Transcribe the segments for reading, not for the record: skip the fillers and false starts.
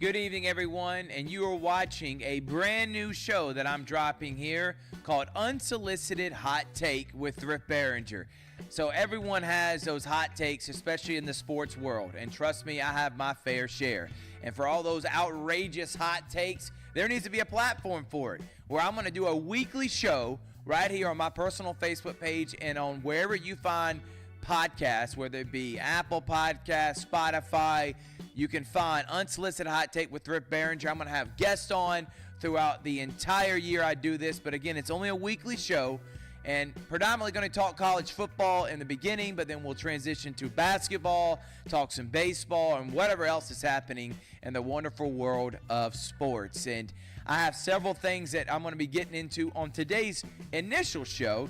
Good evening, everyone, and you are watching a brand new show that I'm dropping here called Unsolicited Hot Take with Thrift Behringer. So everyone has those hot takes, especially in the sports world, and trust me, I have my fair share. And for all those outrageous hot takes, there needs to be a platform for it, where I'm going to do a weekly show right here on my personal Facebook page and on wherever you find podcasts, whether it be Apple Podcasts, Spotify. You can find Unsolicited Hot Take with Thrift Behringer. I'm going to have guests on throughout the entire year I do this. But again, it's only a weekly show and predominantly going to talk college football in the beginning, but then we'll transition to basketball, talk some baseball, and whatever else is happening in the wonderful world of sports. And I have several things that I'm going to be getting into on today's initial show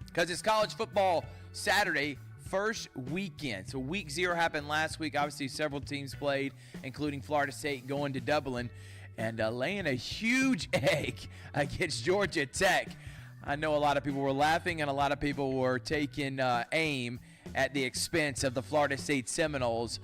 because it's college football Saturday first weekend. So week 0 happened last week. Obviously, several teams played, including Florida State going to Dublin and laying a huge egg against Georgia Tech. I know a lot of people were laughing and a lot of people were taking aim at the expense of the Florida State Seminoles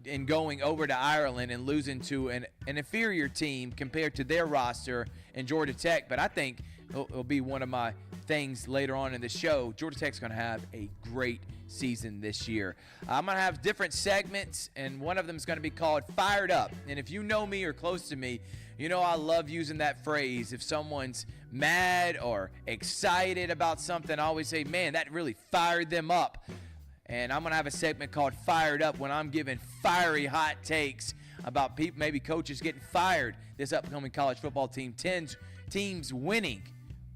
in going over to Ireland and losing to an inferior team compared to their roster in Georgia Tech. But I think it'll be one of my things later on in the show. Georgia Tech's going to have a great season this year. I'm going to have different segments, and one of them is going to be called Fired Up. And if you know me or close to me, you know I love using that phrase. If someone's mad or excited about something, I always say, man, that really fired them up. And I'm going to have a segment called Fired Up when I'm giving fiery hot takes about people, maybe coaches getting fired this upcoming college football team. Teams winning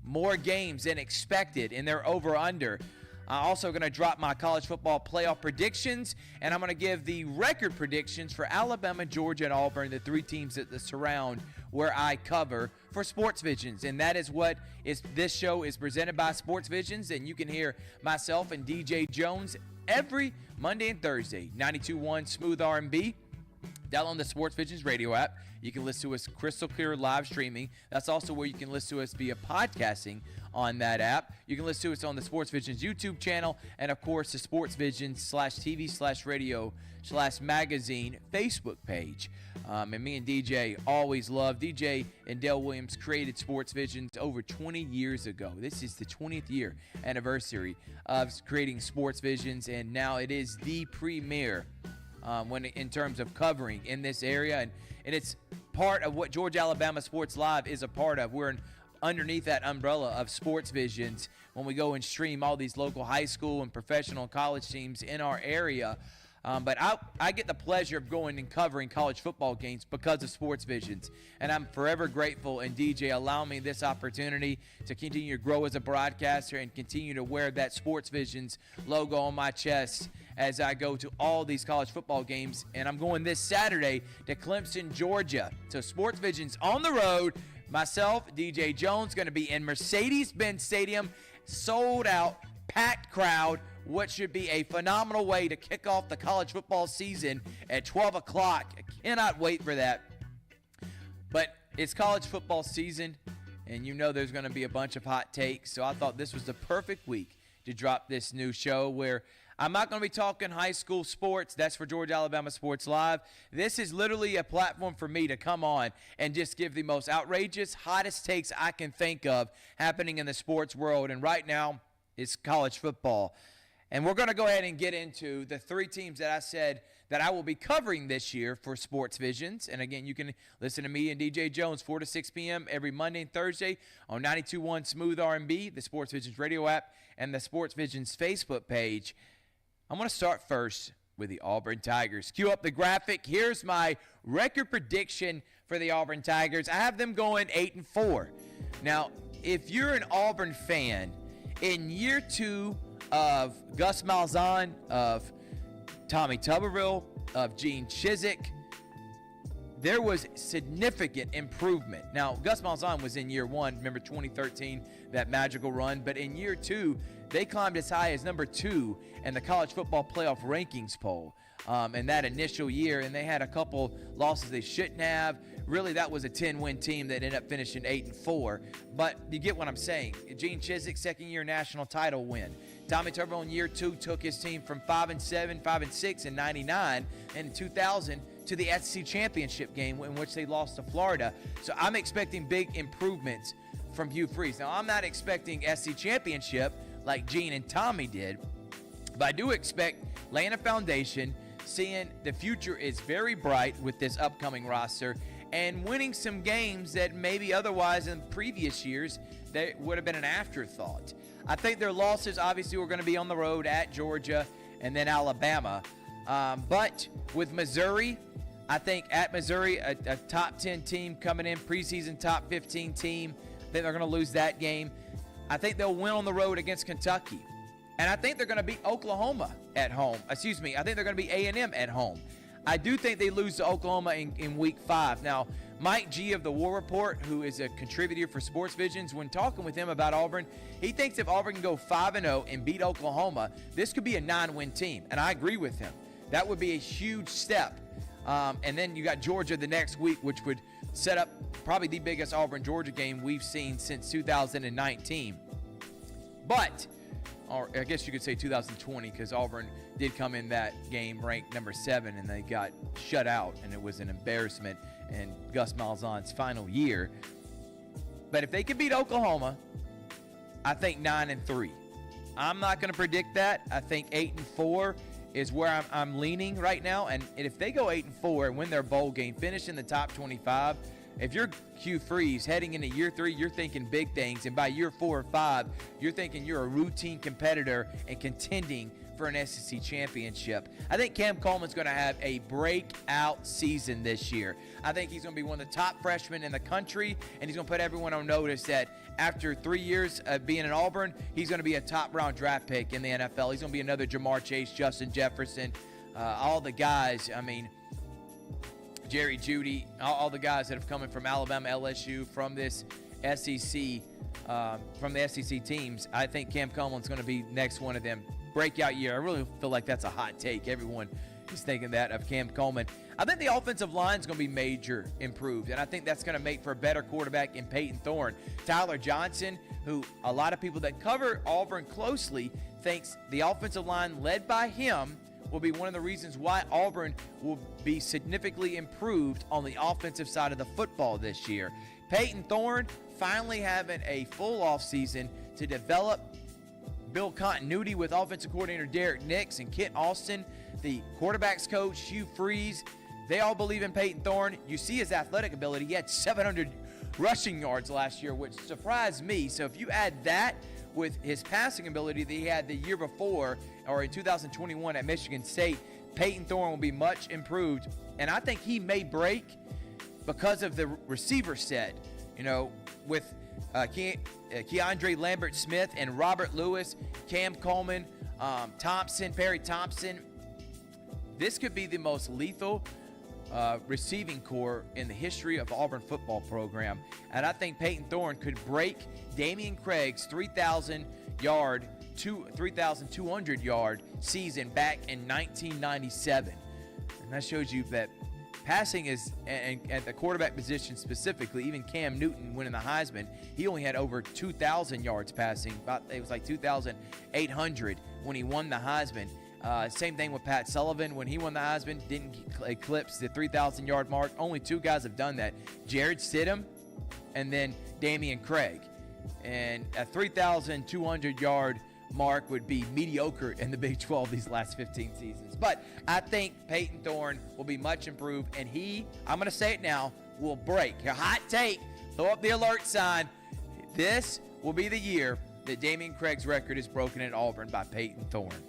more games than expected in their over-under. I'm also going to drop my college football playoff predictions, and I'm going to give the record predictions for Alabama, Georgia, and Auburn, the 3 teams that surround where I cover for Sports Visions. And that is what this show is presented by Sports Visions, and you can hear myself and DJ Jones every Monday and Thursday, 92.1 Smooth R&B. Download the Sports Visions radio app. You can listen to us crystal clear live streaming. That's also where you can listen to us via podcasting on that app. You can listen to us on the Sports Visions YouTube channel and, of course, the Sports Visions /TV/radio/magazine Facebook page. And me and DJ always love. DJ and Dale Williams created Sports Visions over 20 years ago. This is the 20th year anniversary of creating Sports Visions, and now it is the premier in terms of covering in this area, and it's part of what Georgia Alabama Sports Live is a part of. We're underneath that umbrella of Sports Visions when we go and stream all these local high school and professional college teams in our area. But I get the pleasure of going and covering college football games because of Sports Visions. And I'm forever grateful, and DJ allowing me this opportunity to continue to grow as a broadcaster and continue to wear that Sports Visions logo on my chest as I go to all these college football games. And I'm going this Saturday to Clemson, Georgia. So Sports Visions on the road. Myself, DJ Jones, going to be in Mercedes-Benz Stadium, sold out, packed crowd. What should be a phenomenal way to kick off the college football season at 12 o'clock. I cannot wait for that. But it's college football season, and you know there's going to be a bunch of hot takes. So I thought this was the perfect week to drop this new show where I'm not going to be talking high school sports. That's for Georgia Alabama Sports Live. This is literally a platform for me to come on and just give the most outrageous, hottest takes I can think of happening in the sports world. And right now, it's college football. And we're going to go ahead and get into the 3 teams that I said that I will be covering this year for Sports Visions. And again, you can listen to me and DJ Jones 4 to 6 p.m. every Monday and Thursday on 92.1 Smooth R&B, the Sports Visions radio app, and the Sports Visions Facebook page. I'm going to start first with the Auburn Tigers. Cue up the graphic. Here's my record prediction for the Auburn Tigers. I have them going 8-4. Now, if you're an Auburn fan, in year 2 of Gus Malzahn, of Tommy Tuberville, of Gene Chizik, there was significant improvement. Now, Gus Malzahn was in year 1, remember 2013, that magical run, but in year 2, they climbed as high as number 2 in the college football playoff rankings poll in that initial year, and they had a couple losses they shouldn't have. Really, that was a 10-win team that ended up finishing 8-4, but you get what I'm saying. Gene Chizik, second-year national title win. Tommy Tuberville in year 2 took his team from 5-7, 5-6 in 99, and in 2000 to the SEC championship game in which they lost to Florida. So I'm expecting big improvements from Hugh Freeze. Now, I'm not expecting SEC championship like Gene and Tommy did, but I do expect laying a foundation, seeing the future is very bright with this upcoming roster, and winning some games that maybe otherwise in previous years that would have been an afterthought. I think their losses obviously were going to be on the road at Georgia and then Alabama. But with Missouri, I think at Missouri, a top 10 team coming in, preseason top 15 team, I think they're going to lose that game. I think they'll win on the road against Kentucky. And I think they're going to beat Oklahoma at home. I think they're going to beat A&M at home. I do think they lose to Oklahoma in Week 5. Now, Mike G of the War Report, who is a contributor for Sports Visions, when talking with him about Auburn, he thinks if Auburn can go 5-0 and beat Oklahoma, this could be a 9-win team. And I agree with him. That would be a huge step. And then you got Georgia the next week, which would set up probably the biggest Auburn-Georgia game we've seen since 2019. But, or I guess you could say 2020, because Auburn did come in that game ranked number 7, and they got shut out, and it was an embarrassment in Gus Malzahn's final year. But if they could beat Oklahoma, I think 9-3. I'm not going to predict that. I think 8-4 is where I'm leaning right now. And if they go 8-4 and win their bowl game, finish in the top 25, if you're Hugh Freeze heading into year 3, you're thinking big things. And by year 4 or 5, you're thinking you're a routine competitor and contending for an SEC championship. I think Cam Coleman's going to have a breakout season this year. I think he's going to be one of the top freshmen in the country, and he's going to put everyone on notice that after 3 years of being in Auburn, he's going to be a top-round draft pick in the NFL. He's going to be another Jamar Chase, Justin Jefferson, all the guys. I mean, Jerry Jeudy, all the guys that have come in from Alabama, LSU, from this SEC, from the SEC teams. I think Cam Coleman's going to be next one of them. Breakout year. I really feel like that's a hot take. Everyone is thinking that of Cam Coleman. I think the offensive line is going to be major improved, and I think that's going to make for a better quarterback in Peyton Thorne. Tyler Johnson, who a lot of people that cover Auburn closely thinks the offensive line led by him will be one of the reasons why Auburn will be significantly improved on the offensive side of the football this year. Peyton Thorne finally having a full offseason to develop, build continuity with offensive coordinator Derek Nix and Kent Austin, the quarterback's coach Hugh Freeze. They all believe in Peyton Thorne. You see his athletic ability. He had 700 rushing yards last year, which surprised me. So if you add that with his passing ability that he had the year before, or in 2021 at Michigan State, Peyton Thorne will be much improved. And I think he may break because of the receiver set, with Keandre Lambert-Smith and Robert Lewis, Cam Coleman, Perry Thompson. This could be the most lethal receiving corps in the history of Auburn football program. And I think Peyton Thorne could break Damian Craig's 3,200-yard season back in 1997. And that shows you that passing is, and at the quarterback position specifically, even Cam Newton winning the Heisman, he only had over 2,000 yards passing. It was like 2,800 when he won the Heisman. Same thing with Pat Sullivan. When he won the Heisman, didn't eclipse the 3,000-yard mark. Only 2 guys have done that, Jared Stidham and then Damian Craig. And a 3,200-yard mark would be mediocre in the Big 12 these last 15 seasons. But I think Peyton Thorne will be much improved, and I'm going to say it now, will break. A hot take, throw up the alert sign. This will be the year that Damian Craig's record is broken at Auburn by Peyton Thorne.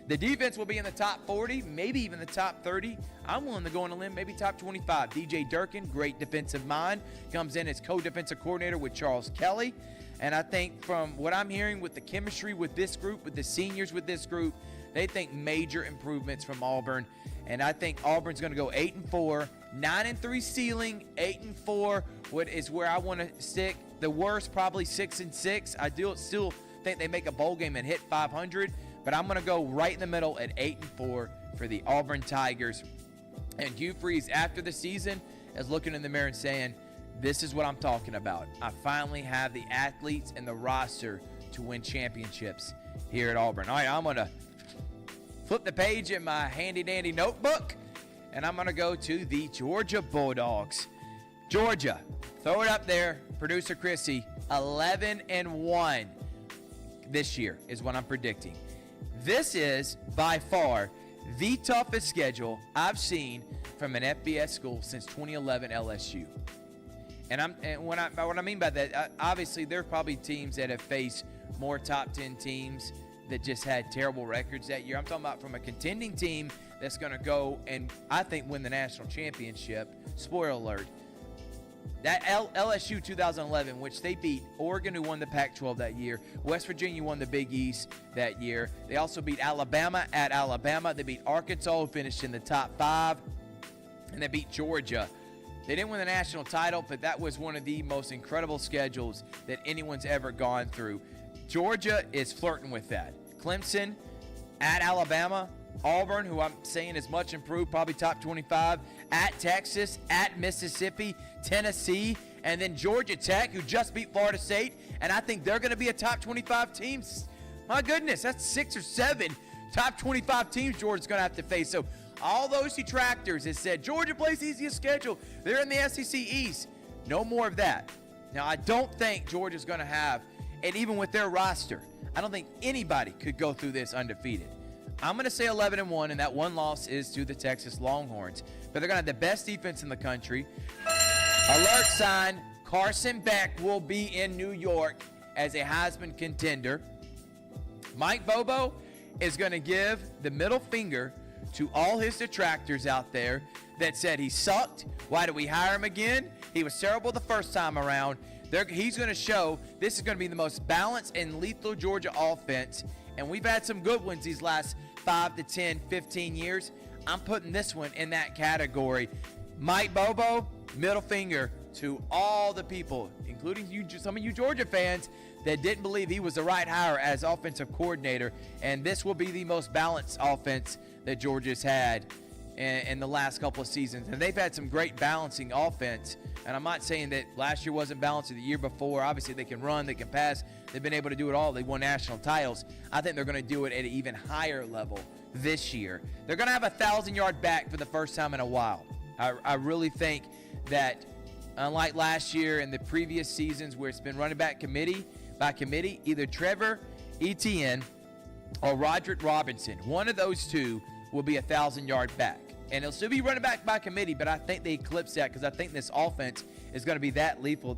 The defense will be in the top 40, maybe even the top 30. I'm willing to go on a limb, maybe top 25. DJ Durkin, great defensive mind, comes in as co-defensive coordinator with Charles Kelly. And I think from what I'm hearing with the chemistry with this group, with the seniors with this group, they think major improvements from Auburn. And I think Auburn's going to go 8-4, 9-3 ceiling, 8-4. What is where I want to stick. The worst, probably 6-6. I still think they make a bowl game and hit 500. But I'm going to go right in the middle at 8-4 for the Auburn Tigers. And Hugh Freeze, after the season, is looking in the mirror and saying, this is what I'm talking about. I finally have the athletes and the roster to win championships here at Auburn. All right, I'm going to flip the page in my handy-dandy notebook, and I'm going to go to the Georgia Bulldogs. Georgia, throw it up there. Producer Chrissy, 11-1 this year is what I'm predicting. This is by far the toughest schedule I've seen from an FBS school since 2011 LSU. And what I mean by that, obviously there are probably teams that have faced more top 10 teams that just had terrible records that year. I'm talking about from a contending team that's going to go and I think win the national championship. Spoiler alert. That LSU 2011, which they beat Oregon, who won the Pac-12 that year. West Virginia won the Big East that year. They also beat Alabama at Alabama. They beat Arkansas, who finished in the top 5. And they beat Georgia. They didn't win the national title, but that was one of the most incredible schedules that anyone's ever gone through. Georgia is flirting with that. Clemson at Alabama. Auburn, who I'm saying is much improved, probably top 25, at Texas, at Mississippi, Tennessee, and then Georgia Tech, who just beat Florida State, and I think they're going to be a top 25 team. My goodness, that's 6 or 7 top 25 teams Georgia's going to have to face. So all those detractors that said Georgia plays the easiest schedule, they're in the SEC East. No more of that. Now, I don't think Georgia's going to have, and even with their roster, I don't think anybody could go through this undefeated. I'm going to say 11-1, and that one loss is to the Texas Longhorns. But they're going to have the best defense in the country. Alert sign, Carson Beck will be in New York as a Heisman contender. Mike Bobo is going to give the middle finger to all his detractors out there that said he sucked. Why did we hire him again? He was terrible the first time around. He's going to show this is going to be the most balanced and lethal Georgia offense. And we've had some good ones these last 5 to 10, 15 years. I'm putting this one in that category. Mike Bobo, middle finger to all the people, including you, some of you Georgia fans that didn't believe he was the right hire as offensive coordinator. And this will be the most balanced offense that Georgia's had in the last couple of seasons. And they've had some great balancing offense. And I'm not saying that last year wasn't balanced or the year before. Obviously, they can run, they can pass. They've been able to do it all. They won national titles. I think they're going to do it at an even higher level this year. They're going to have a 1,000-yard back for the first time in a while. I really think that unlike last year and the previous seasons where it's been running back committee by committee, either Trevor Etienne or Roderick Robinson, one of those two will be a 1,000-yard back. And it'll still be running back by committee, but I think they eclipse that because I think this offense is going to be that lethal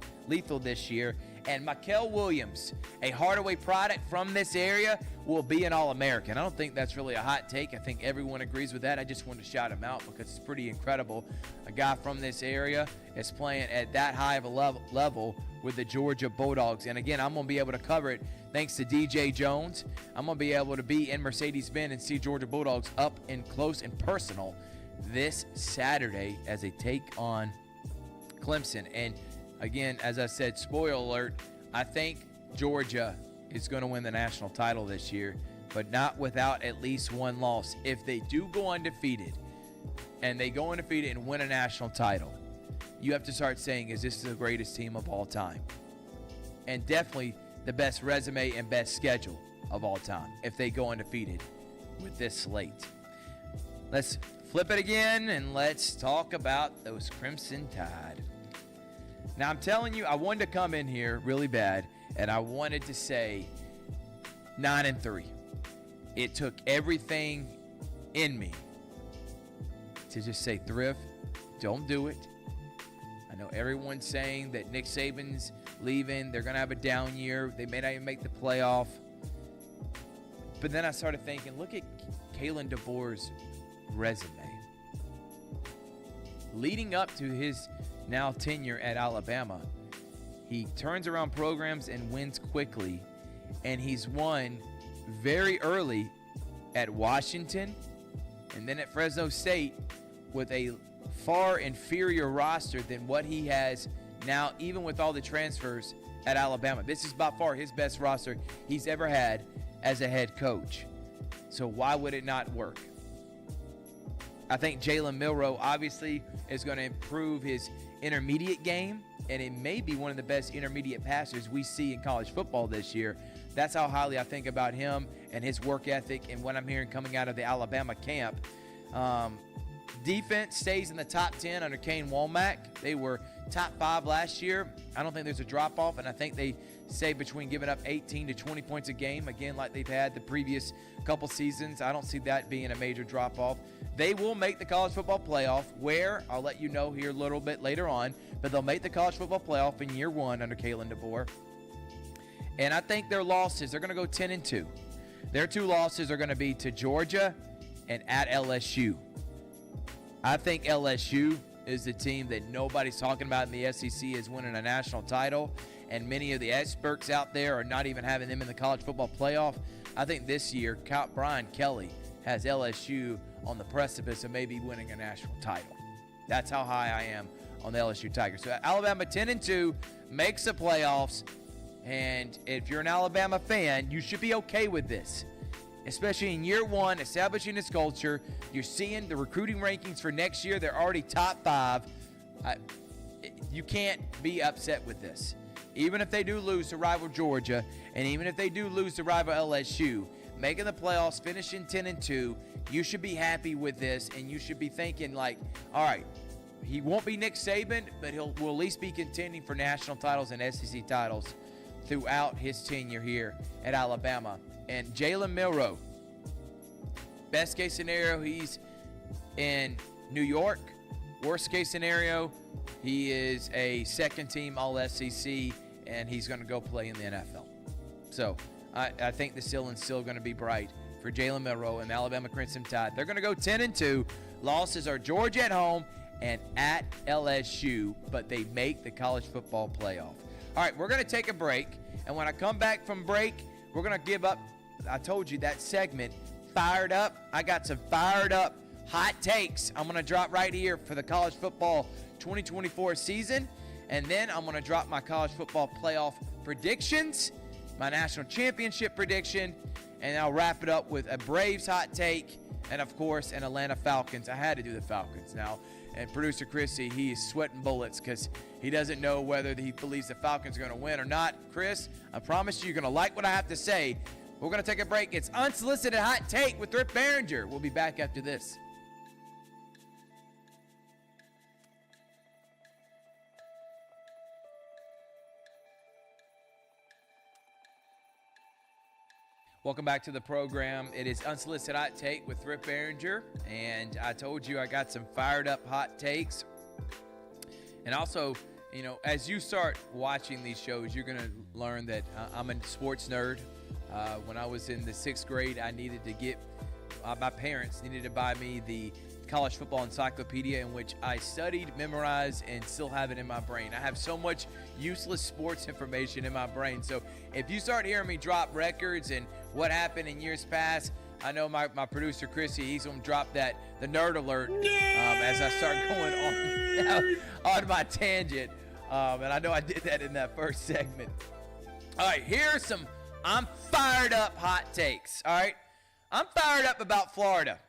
this year. And Mykel Williams, a Hardaway product from this area, will be an All-American. I don't think that's really a hot take. I think everyone agrees with that. I just wanted to shout him out because it's pretty incredible. A guy from this area is playing at that high of a level with the Georgia Bulldogs. And again, I'm going to be able to cover it thanks to DJ Jones. I'm going to be able to be in Mercedes-Benz and see Georgia Bulldogs up and close and personal this Saturday as they take on Clemson. And again, as I said, spoiler alert, I think Georgia is going to win the national title this year, but not without at least one loss. If they do go undefeated and they go undefeated and win a national title, you have to start saying, is this the greatest team of all time? And definitely the best resume and best schedule of all time if they go undefeated with this slate. Let's flip it again and let's talk about those Crimson Tide. Now, I'm telling you, I wanted to come in here really bad, and I wanted to say 9-3. It took everything in me to just say, Thrift, don't do it. I know everyone's saying that Nick Saban's leaving. They're going to have a down year. They may not even make the playoff. But then I started thinking, look at Kalen DeVore's resume. Leading up to his now tenure at Alabama, he turns around programs and wins quickly, and he's won very early at Washington and then at Fresno State with a far inferior roster than what he has now, even with all the transfers at Alabama. This is by far his best roster he's ever had as a head coach. So why would it not work? I think Jalen Milroe obviously is going to improve his intermediate game, and it may be one of the best intermediate passers we see in college football this year. That's how highly I think about him and his work ethic and what I'm hearing coming out of the Alabama camp. Defense stays in the top 10 under Kane Womack. They were top 5 last year. I don't think there's a drop-off, and I think they say between giving up 18 to 20 points a game, again, like they've had the previous couple seasons. I don't see that being a major drop-off. They will make the college football playoff, where I'll let you know here a little bit later on, but they'll make the college football playoff in year 1 under Kalen DeBoer. And I think their losses, they're going to go 10-2. Their 2 losses are going to be to Georgia and at LSU. I think LSU is the team that nobody's talking about in the SEC as winning a national title, and many of the experts out there are not even having them in the college football playoff. I think this year, Brian Kelly has LSU on the precipice of maybe winning a national title. That's how high I am on the LSU Tigers. So Alabama 10-2 makes the playoffs, and if you're an Alabama fan, you should be okay with this. Especially in year 1, establishing this culture. You're seeing the recruiting rankings for next year. They're already top 5. You can't be upset with this. Even if they do lose to rival Georgia, and even if they do lose to rival LSU, making the playoffs, finishing 10-2, you should be happy with this, and you should be thinking like, all right, he won't be Nick Saban, but will at least be contending for national titles and SEC titles throughout his tenure here at Alabama. And Jalen Milroe, best case scenario, he's in New York. Worst case scenario, he is a second-team All-SEC, and he's going to go play in the NFL. So I think the ceiling's still going to be bright for Jalen Milroe and the Alabama Crimson Tide. They're going to go 10-2. Losses are Georgia at home and at LSU, but they make the college football playoff. All right, we're going to take a break, and when I come back from break, we're going to give up, I told you, that segment, Fired Up. I got some fired up hot takes I'm going to drop right here for the college football 2024 season, and then I'm going to drop my college football playoff predictions, my national championship prediction, and I'll wrap it up with a Braves hot take, and of course, an Atlanta Falcons. I had to do the Falcons now. And producer Chrissy, he is sweating bullets because he doesn't know whether he believes the Falcons are going to win or not. Chris, I promise you're going to like what I have to say. We're going to take a break. It's Unsolicited Hot Take with Rip Barringer. We'll be back after this. Welcome back to the program. It is Unsolicited Hot Take with Rip Barringer, and I told you I got some fired up hot takes. And also, you know, as you start watching these shows, you're going to learn that I'm a sports nerd. When I was in the 6th grade, I needed to get, my parents needed to buy me the college football encyclopedia, in which I studied, memorized, and still have it in my brain. I have so much useless sports information in my brain. So if you start hearing me drop records and what happened in years past, I know my producer Chrissy, he's gonna drop the nerd alert as I start going on my tangent. And I know I did that in that first segment. All right, here's some I'm fired up hot takes. All right, I'm fired up about Florida,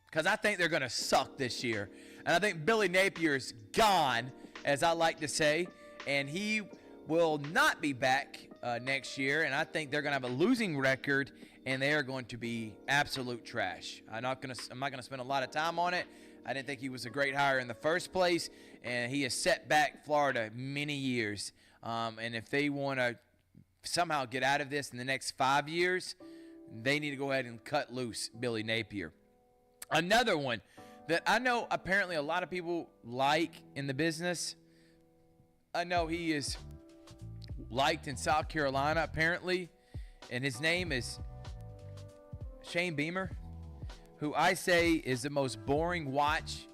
because I think they're going to suck this year. And I think Billy Napier's gone, as I like to say, and he will not be back next year. And I think they're going to have a losing record, and they are going to be absolute trash. I'm not going to spend a lot of time on it. I didn't think he was a great hire in the first place, and he has set back Florida many years. And if they want to somehow get out of this in the next 5 years, they need to go ahead and cut loose Billy Napier. Another one that I know apparently a lot of people like in the business. I know he is liked in South Carolina apparently, and his name is Shane Beamer, who I say is the most boring watch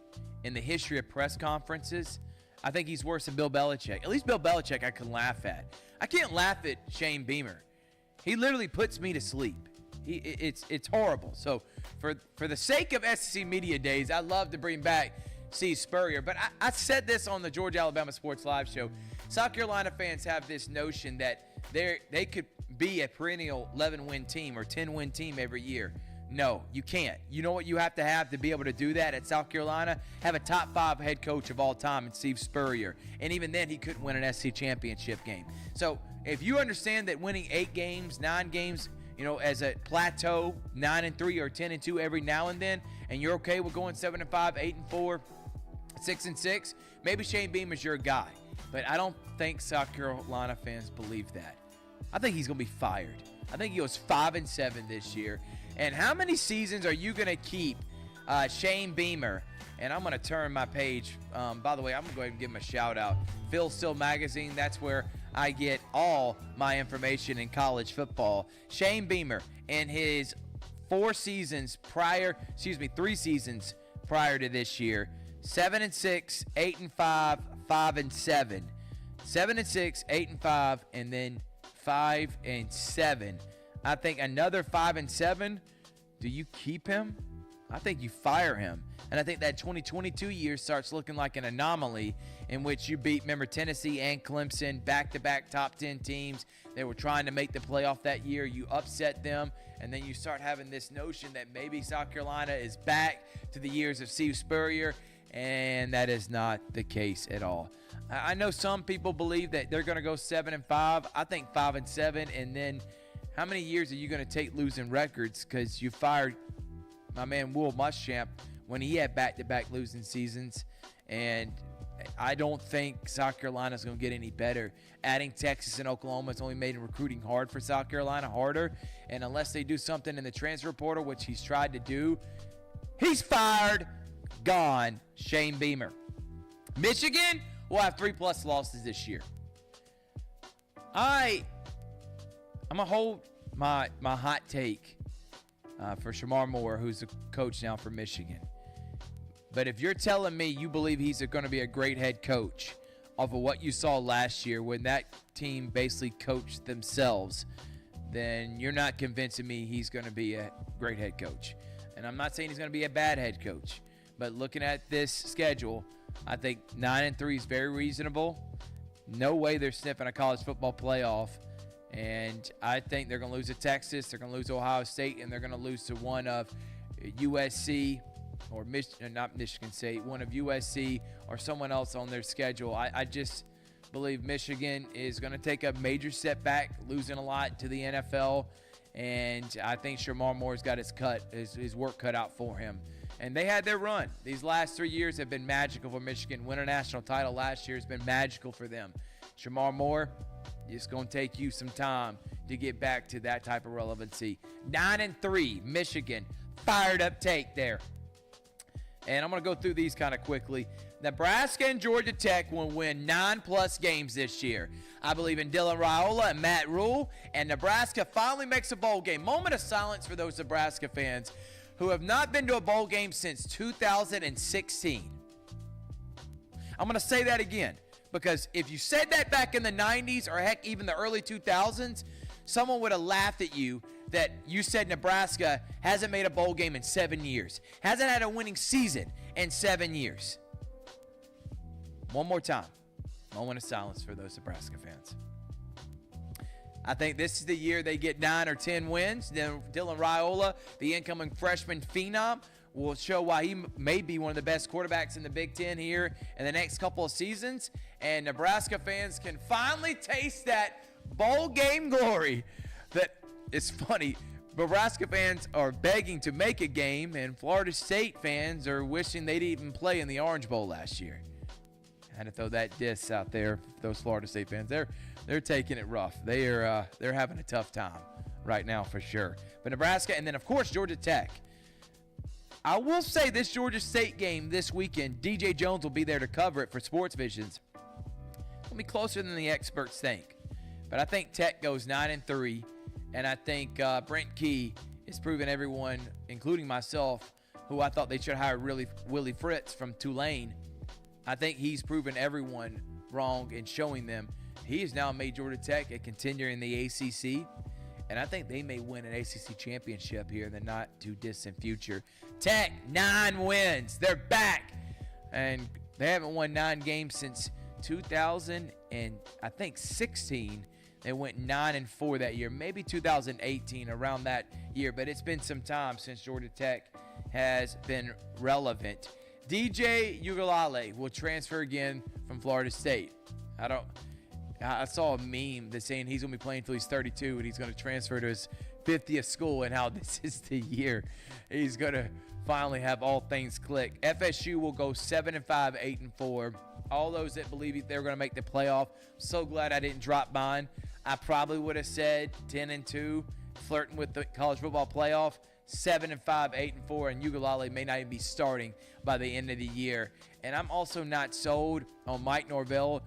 in the history of press conferences. I think he's worse than Bill Belichick. At least Bill Belichick I can laugh at. I can't laugh at Shane Beamer. He literally puts me to sleep. It's horrible. So for the sake of SEC Media Days, I love to bring back Steve Spurrier. But I said this on the Georgia Alabama Sports Live show. South Carolina fans have this notion that they could be a perennial 11-win team or 10-win team every year. No, you can't. You know what you have to be able to do that at South Carolina? Have a top 5 head coach of all time in Steve Spurrier. And even then, he couldn't win an SEC championship game. So if you understand that winning 8 games, 9 games, as a plateau, 9-3 or 10-2 every now and then, and you're okay with going 7-5, 8-4, 6-6, maybe Shane Beamer's your guy. But I don't think South Carolina fans believe that. I think he's going to be fired. I think he goes 5-7 this year. And how many seasons are you going to keep Shane Beamer? And I'm going to turn my page. By the way, I'm going to go ahead and give him a shout out. Phil Steele Magazine, that's where I get all my information in college football. Shane Beamer, in his 3 seasons prior to this year, 7-6, 8-5, 5-7. 7-6, 8-5, and then 5-7. I think another 5-7. Do you keep him? I think you fire him. And I think that 2022 year starts looking like an anomaly in which you beat, remember, Tennessee and Clemson, back-to-back top 10 teams. They were trying to make the playoff that year. You upset them, and then you start having this notion that maybe South Carolina is back to the years of Steve Spurrier, and that is not the case at all. I know some people believe that they're going to go 7-5. I think 5-7, and then how many years are you going to take losing records because you fired my man Will Muschamp when he had back-to-back losing seasons? And I don't think South Carolina's going to get any better. Adding Texas and Oklahoma has only made recruiting hard for South Carolina, harder. And unless they do something in the transfer portal, which he's tried to do, he's fired. Gone. Shane Beamer. Michigan will have 3+ losses this year. I'm going to hold my hot take for Shamar Moore, who's a coach now for Michigan. But if you're telling me you believe he's going to be a great head coach off of what you saw last year when that team basically coached themselves, then you're not convincing me he's going to be a great head coach. And I'm not saying he's going to be a bad head coach. But looking at this schedule, I think 9-3 is very reasonable. No way they're sniffing a college football playoff. And I think they're going to lose to Texas, they're going to lose to Ohio State, and they're going to lose to one of USC or not Michigan State, one of USC or someone else on their schedule. I just believe Michigan is going to take a major step back, losing a lot to the NFL. And I think Shamar Moore's got his work cut out for him. And they had their run. These last 3 years have been magical for Michigan. Winning a national title last year has been magical for them. Shamar Moore, it's going to take you some time to get back to that type of relevancy. 9-3, Michigan. Fired up take there. And I'm going to go through these kind of quickly. Nebraska and Georgia Tech will win 9+ games this year. I believe in Dylan Raiola and Matt Rule. And Nebraska finally makes a bowl game. Moment of silence for those Nebraska fans who have not been to a bowl game since 2016. I'm going to say that again, because if you said that back in the 90s or heck, even the early 2000s, someone would have laughed at you that you said Nebraska hasn't made a bowl game in 7 years, hasn't had a winning season in 7 years. One more time. Moment of silence for those Nebraska fans. I think this is the year they get 9 or 10 wins. Then Dylan Raiola, the incoming freshman phenom, will show why he may be one of the best quarterbacks in the Big Ten here in the next couple of seasons. And Nebraska fans can finally taste that bowl game glory. That it's funny. Nebraska fans are begging to make a game, and Florida State fans are wishing they didn't even play in the Orange Bowl last year. I had to throw that diss out there. Those Florida State fans, they're taking it rough. They're having a tough time right now for sure. But Nebraska, and then of course Georgia Tech. I will say this Georgia State game this weekend, DJ Jones will be there to cover it for Sports Visions. It'll be closer than the experts think. But I think Tech goes 9-3, and I think Brent Key is proving everyone, including myself, who I thought they should hire Willie Fritz from Tulane. I think he's proven everyone wrong and showing them he has now made Georgia Tech a contender in the ACC, and I think they may win an ACC championship here in the not-too-distant future. Tech, 9 wins. They're back, and they haven't won 9 games since 2016. They went 9-4 that year, maybe 2018, around that year, but it's been some time since Georgia Tech has been relevant. DJ Uiagalelei will transfer again from Florida State. I saw a meme that's saying he's going to be playing until he's 32 and he's going to transfer to his 50th school, and how this is the year he's going to finally have all things click. FSU will go 7-5, 8-4. All those that believe they're going to make the playoff, so glad I didn't drop mine. I probably would have said 10-2, flirting with the college football playoff. 7-5, 8-4, and Ugalele may not even be starting by the end of the year. And I'm also not sold on Mike Norvell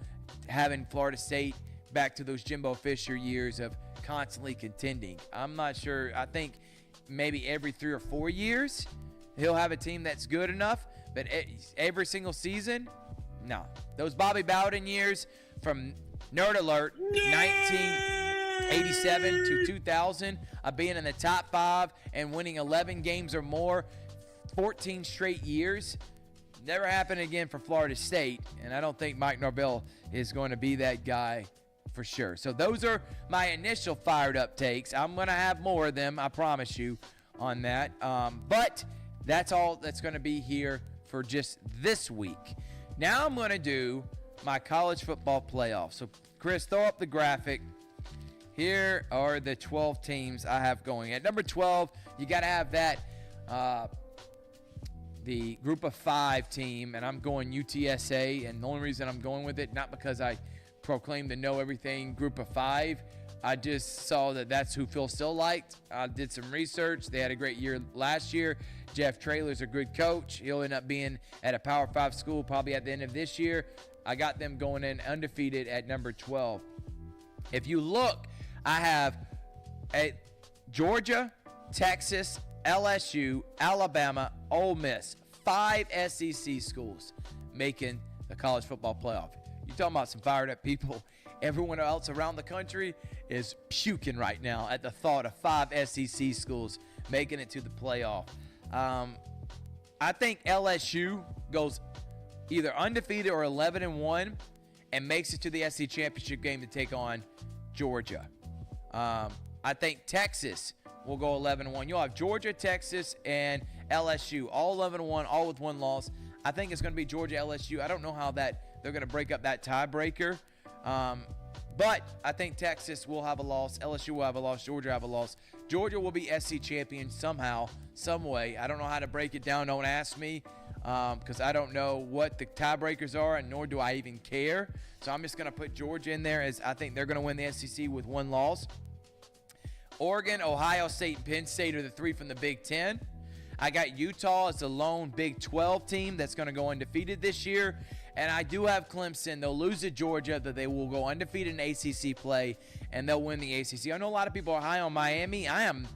having Florida State back to those Jimbo Fisher years of constantly contending. I'm not sure. I think maybe every 3 or 4 years he'll have a team that's good enough, but every single season, no. Those Bobby Bowden years from Nerd Alert, 1987 to 2000, of being in the top 5 and winning 11 games or more, 14 straight years. Never happened again for Florida State, and I don't think Mike Norvell is going to be that guy for sure. So those are my initial fired up takes. I'm going to have more of them, I promise you, on that. But that's all that's going to be here for just this week. Now I'm going to do my college football playoffs. So, Chris, throw up the graphic. Here are the 12 teams I have going. At number 12, you got to have that the group of 5 team, and I'm going UTSA. And the only reason I'm going with it, not because I proclaim to know everything group of 5. I just saw that that's who Phil Still liked. I did some research. They had a great year last year. Jeff Traylor's a good coach. He'll end up being at a Power 5 school probably at the end of this year. I got them going in undefeated at number 12. If you look, I have Georgia, Texas, LSU, Alabama, Ole Miss. 5 SEC schools making the college football playoff. You're talking about some fired up people. Everyone else around the country is puking right now at the thought of 5 SEC schools making it to the playoff. I think LSU goes either undefeated or 11-1 and makes it to the SEC championship game to take on Georgia. I think Texas will go 11-1. You'll have Georgia, Texas, and LSU all 11-1, all with 1 loss. I think it's going to be Georgia, LSU. I don't know how they're going to break up that tiebreaker. But I think Texas will have a loss. LSU will have a loss. Georgia will have a loss. Georgia will be SC champion somehow, some way. I don't know how to break it down. Don't ask me because I don't know what the tiebreakers are, and nor do I even care. So I'm just going to put Georgia in there as I think they're going to win the SEC with 1 loss. Oregon, Ohio State, and Penn State are the 3 from the Big Ten. I got Utah as the lone Big 12 team that's going to go undefeated this year. And I do have Clemson. They'll lose to Georgia, that they will go undefeated in ACC play, and they'll win the ACC. I know a lot of people are high on Miami. I'm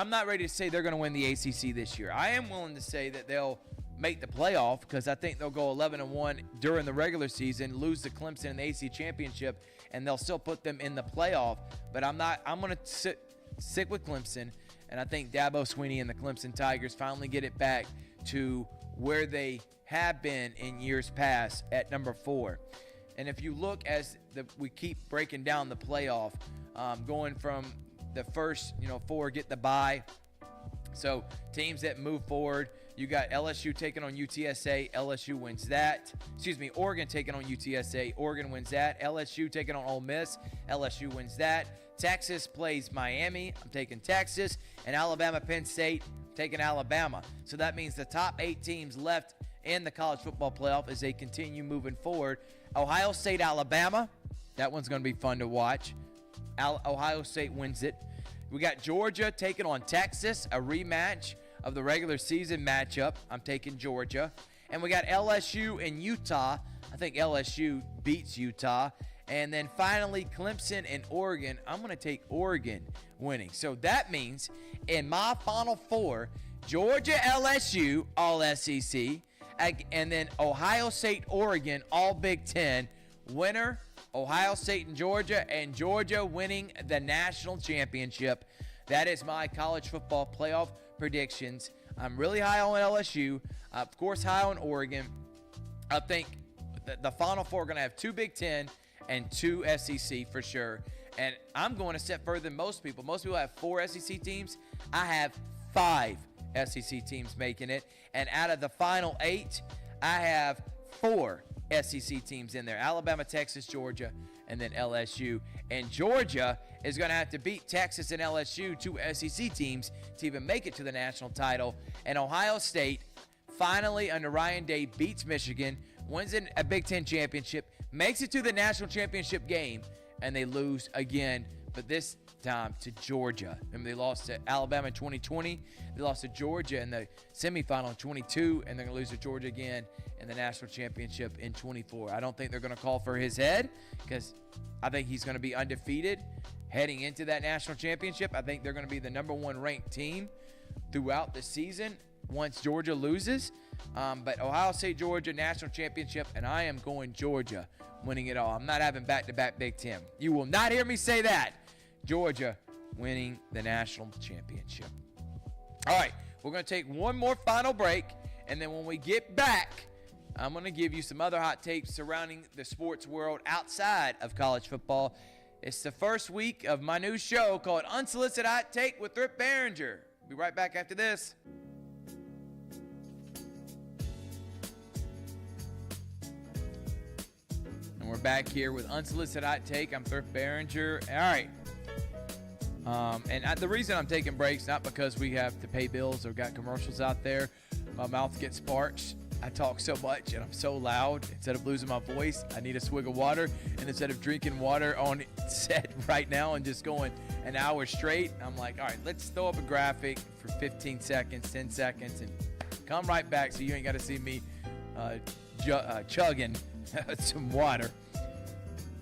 not ready to say they're going to win the ACC this year. I am willing to say that they'll make the playoff because I think they'll go 11-1 during the regular season, lose to Clemson in the ACC championship, and they'll still put them in the playoff. But I'm going to stick with Clemson, and I think Dabo Swinney and the Clemson Tigers finally get it back to where they have been in years past at number 4. And if you look as we keep breaking down the playoff, going from the first 4 get the bye. So teams that move forward, you got LSU taking on UTSA. LSU wins that. Oregon taking on UTSA. Oregon wins that. LSU taking on Ole Miss. LSU wins that. Texas plays Miami. I'm taking Texas. And Alabama, Penn State, taking Alabama. So that means the top 8 teams left in the college football playoff as they continue moving forward. Ohio State, Alabama. That one's going to be fun to watch. Ohio State wins it. We got Georgia taking on Texas, a rematch of the regular season matchup. I'm taking Georgia. And we got LSU and Utah. I think LSU beats Utah. And then finally, Clemson and Oregon. I'm going to take Oregon winning. So that means in my Final 4, Georgia, LSU, all SEC. And then Ohio State, Oregon, all Big Ten. Winner, Ohio State and Georgia winning the national championship. That is my college football playoff predictions. I'm really high on LSU. Of course, high on Oregon. I think the Final 4 are going to have 2 Big Ten and 2 SEC for sure. And I'm going a step further than most people. Most people have 4 SEC teams. I have 5 SEC teams making it. And out of the final 8, I have 4 SEC teams in there. Alabama, Texas, Georgia, and then LSU. And Georgia is going to have to beat Texas and LSU, two SEC teams, to even make it to the national title. And Ohio State, finally under Ryan Day, beats Michigan, wins a Big Ten championship, makes it to the national championship game, and they lose again, but this time to Georgia. Remember, they lost to Alabama in 2020. They lost to Georgia in the semifinal in 22, and they're going to lose to Georgia again in the national championship in 24. I don't think they're going to call for his head because I think he's going to be undefeated heading into that national championship. I think they're going to be the number one ranked team throughout the season once Georgia loses. But Ohio State, Georgia, national championship, and I am going Georgia winning it all. I'm not having back-to-back Big Ten. You will not hear me say that. Georgia winning the national championship. All right, we're going to take one more final break, and then when we get back, I'm going to give you some other hot takes surrounding the sports world outside of college football. It's the first week of my new show called Unsolicited Hot Take with Rip Barringer. Be right back after this. And we're back here with Unsolicited Hot Take. I'm Rip Barringer. All right. The reason I'm taking breaks, not because we have to pay bills or got commercials out there. My mouth gets parched. I talk so much and I'm so loud. Instead of losing my voice, I need a swig of water. And instead of drinking water on set right now and just going an hour straight, I'm like, all right, let's throw up a graphic for 15 seconds, 10 seconds, and come right back so you ain't got to see me chugging some water.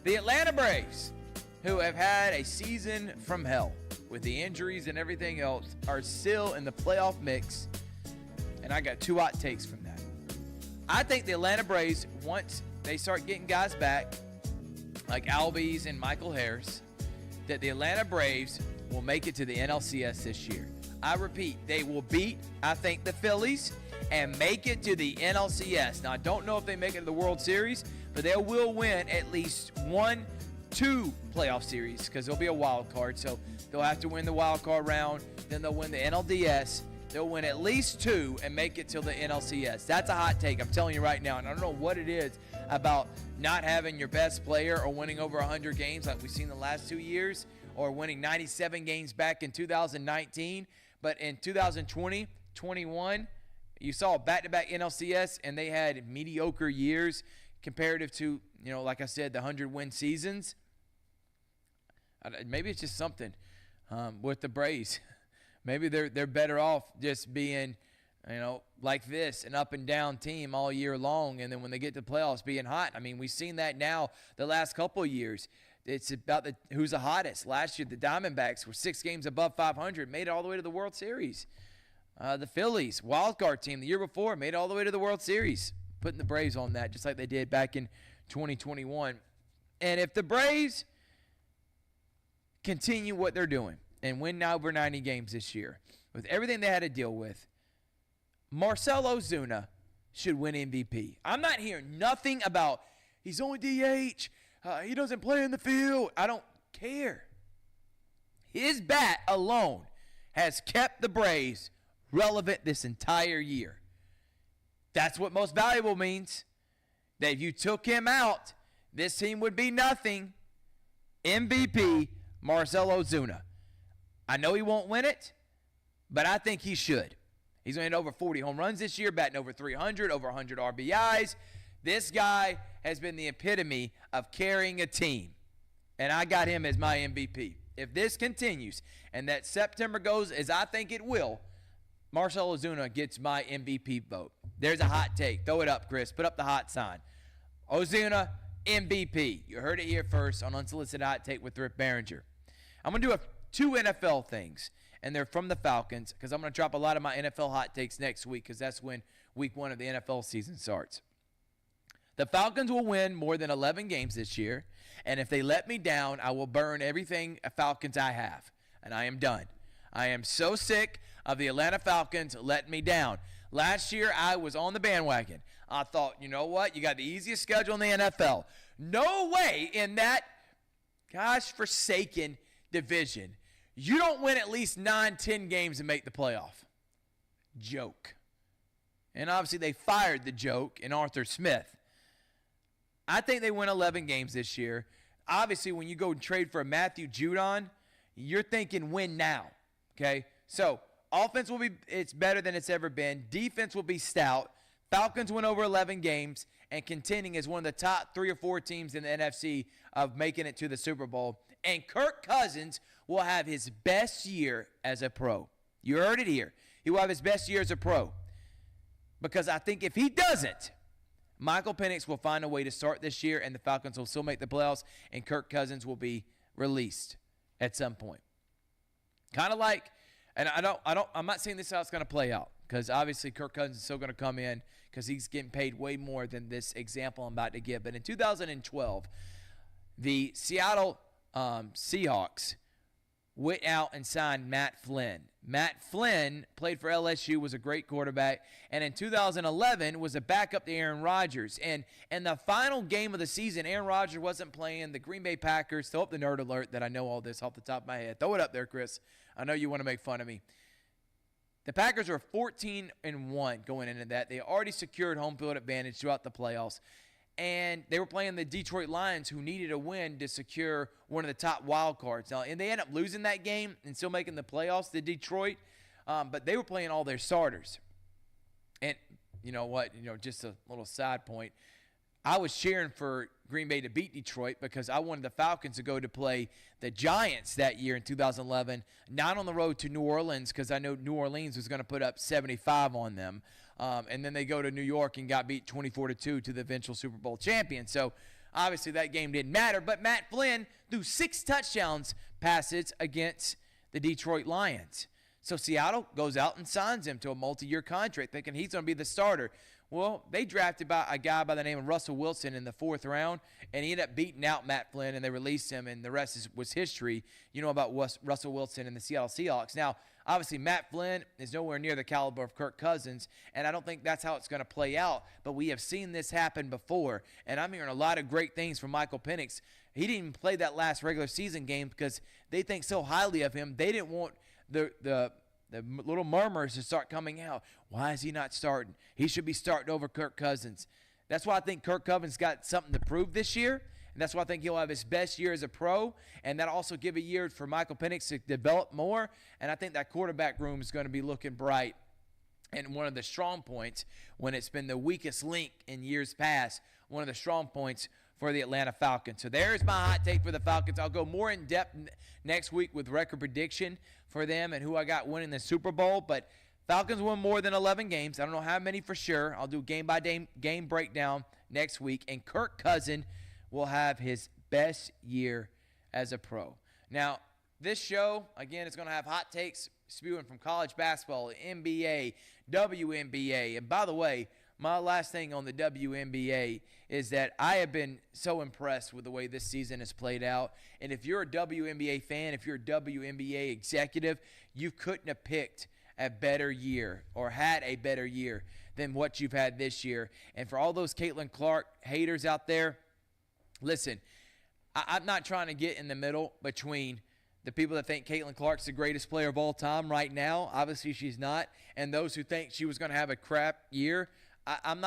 The Atlanta Braves, who have had a season from hell with the injuries and everything else, are still in the playoff mix. And I got two hot takes from that. I think the Atlanta Braves, once they start getting guys back, like Albies and Michael Harris, that the Atlanta Braves will make it to the NLCS this year. I repeat, they will beat, I think, the Phillies and make it to the NLCS. Now, I don't know if they make it to the World Series, but they will win at least 1-2 playoff series because there'll be a wild card. So they'll have to win the wild card round, then they'll win the NLDS. They'll win at least 2 and make it till the NLCS. That's a hot take, I'm telling you right now. And I don't know what it is about not having your best player or winning over 100 games like we've seen the last 2 years, or winning 97 games back in 2019. But in 2020, 21, you saw back-to-back NLCS, and they had mediocre years comparative to, like I said, the 100-win seasons. Maybe it's just something with the Braves. Maybe they're better off just being, like this, an up and down team all year long, and then when they get to the playoffs, being hot. I mean, we've seen that now the last couple of years. It's about who's the hottest. Last year, the Diamondbacks were 6 games above 500, made it all the way to the World Series. The Phillies, wild card team, the year before, made it all the way to the World Series, putting the Braves on that, just like they did back in 2021. And if the Braves continue what they're doing and win over 90 games this year, with everything they had to deal with, Marcell Ozuna should win MVP. I'm not hearing nothing about he's only DH, he doesn't play in the field. I don't care. His bat alone has kept the Braves relevant this entire year. That's what most valuable means. That if you took him out, this team would be nothing. MVP, Marcell Ozuna. I know he won't win it, but I think he should. He's going to hit over 40 home runs this year, batting over 300, over 100 RBIs. This guy has been the epitome of carrying a team, and I got him as my MVP. If this continues and that September goes as I think it will, Marcell Ozuna gets my MVP vote. There's a hot take. Throw it up, Chris. Put up the hot sign. Ozuna, MVP. You heard it here first on Unsolicited Hot Take with Rip Barringer. I'm going to do 2 NFL things, and they're from the Falcons, because I'm going to drop a lot of my NFL hot takes next week, because that's when week 1 of the NFL season starts. The Falcons will win more than 11 games this year, and if they let me down, I will burn everything Falcons I have, and I am done. I am so sick of the Atlanta Falcons letting me down. Last year, I was on the bandwagon. I thought, you know what? You got the easiest schedule in the NFL. No way in that, forsaken division. You don't win at least 9-10 games and make the playoff. Joke. And obviously, they fired the joke in Arthur Smith. I think they win 11 games this year. Obviously, when you go and trade for a Matthew Judon, you're thinking win now, okay? So offense will be it's better than it's ever been. Defense will be stout. Falcons win over 11 games and contending as one of the top 3 or 4 teams in the NFC of making it to the Super Bowl. And Kirk Cousins will have his best year as a pro. You heard it here. He will have his best year as a pro. Because I think if he doesn't, Michael Penix will find a way to start this year, and the Falcons will still make the playoffs, and Kirk Cousins will be released at some point. Kind of like, and I'm not saying this is how it's going to play out, because obviously Kirk Cousins is still going to come in because he's getting paid way more than this example I'm about to give. But in 2012, the Seattle Seahawks went out and signed Matt Flynn. Matt Flynn played for LSU, was a great quarterback, and in 2011 was a backup to Aaron Rodgers. And in the final game of the season, Aaron Rodgers wasn't playing. The Green Bay Packers, throw up the nerd alert that I know all this off the top of my head. Throw it up there, Chris. I know you want to make fun of me. The Packers were 14-1 going into that. They already secured home field advantage throughout the playoffs. And they were playing the Detroit Lions, who needed a win to secure one of the top wild cards. Now, and they ended up losing that game and still making the playoffs to Detroit. But they were playing all their starters. And you know what? Just a little side point. I was cheering for Green Bay to beat Detroit because I wanted the Falcons to go to play the Giants that year in 2011, not on the road to New Orleans because I know New Orleans was going to put up 75 on them. And then they go to New York and got beat 24-2 to the eventual Super Bowl champion. So obviously that game didn't matter. But Matt Flynn threw 6 touchdowns passes against the Detroit Lions. So Seattle goes out and signs him to a multi-year contract thinking he's going to be the starter. Well, they drafted a guy by the name of Russell Wilson in the 4th round, and he ended up beating out Matt Flynn, and they released him, and the rest was history. You know about Russell Wilson and the Seattle Seahawks. Now, obviously, Matt Flynn is nowhere near the caliber of Kirk Cousins, and I don't think that's how it's going to play out, but we have seen this happen before, and I'm hearing a lot of great things from Michael Penix. He didn't even play that last regular season game because they think so highly of him. They didn't want the little murmurs to start coming out. Why is he not starting? He should be starting over Kirk Cousins. That's why I think Kirk Cousins got something to prove this year, and that's why I think he'll have his best year as a pro, and that'll also give a year for Michael Penix to develop more, and I think that quarterback room is going to be looking bright. And one of the strong points, when it's been the weakest link in years past, one of the strong points for the Atlanta Falcons. So there's my hot take for the Falcons. I'll go more in depth next week with record prediction for them and who I got winning the Super Bowl. But Falcons won more than 11 games. I don't know how many for sure. I'll do game breakdown next week. And Kirk Cousins will have his best year as a pro. Now, this show, again, is going to have hot takes spewing from college basketball, NBA, WNBA. And by the way, my last thing on the WNBA is that I have been so impressed with the way this season has played out. And if you're a WNBA fan, if you're a WNBA executive, you couldn't have picked a better year or had a better year than what you've had this year. And for all those Caitlin Clark haters out there, listen, I'm not trying to get in the middle between the people that think Caitlin Clark's the greatest player of all time right now. Obviously, she's not. And those who think she was going to have a crap year. I'm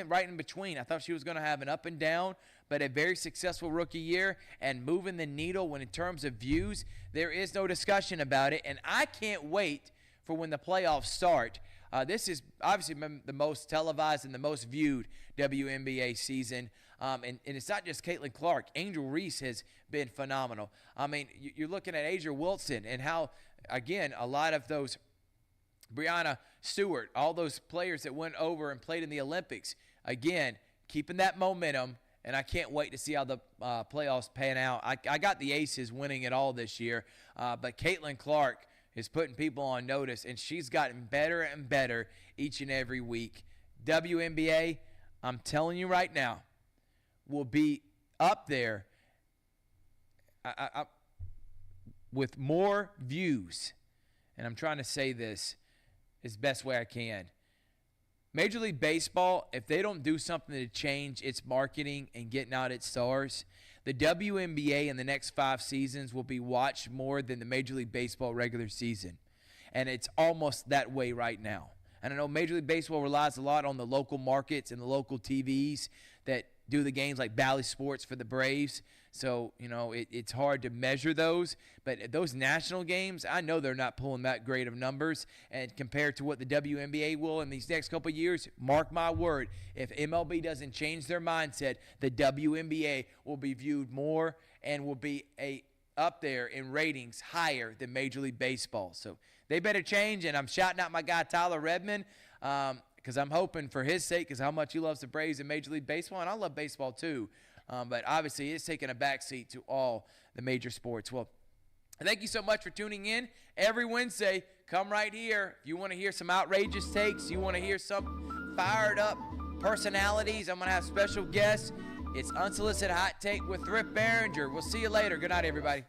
right in between. I thought she was going to have an up and down, but a very successful rookie year and moving the needle when in terms of views, there is no discussion about it. And I can't wait for when the playoffs start. This is obviously the most televised and the most viewed WNBA season. And it's not just Caitlin Clark. Angel Reese has been phenomenal. I mean, you're looking at Asia Wilson and how, again, a lot of those Breanna Stewart, all those players that went over and played in the Olympics, again, keeping that momentum, and I can't wait to see how the playoffs pan out. I got the Aces winning it all this year, but Caitlin Clark is putting people on notice, and she's gotten better and better each and every week. WNBA, I'm telling you right now, will be up there with more views, and I'm trying to say this as best way I can. Major League Baseball, if they don't do something to change its marketing and getting out its stars, the WNBA in the next 5 seasons will be watched more than the Major League Baseball regular season. And it's almost that way right now. And I know Major League Baseball relies a lot on the local markets and the local TVs that do the games like Bally Sports for the Braves. So, it's hard to measure those. But those national games, I know they're not pulling that great of numbers. And compared to what the WNBA will in these next couple of years, mark my word, if MLB doesn't change their mindset, the WNBA will be viewed more and will be up there in ratings higher than Major League Baseball. So they better change. And I'm shouting out my guy Tyler Redmond because I'm hoping for his sake, because how much he loves the Braves in Major League Baseball. And I love baseball too. But obviously, it's taking a backseat to all the major sports. Well, thank you so much for tuning in. Every Wednesday, come right here. If you want to hear some outrageous takes, you want to hear some fired up personalities, I'm going to have special guests. It's Unsolicited Hot Take with Thrift Behringer. We'll see you later. Good night, everybody.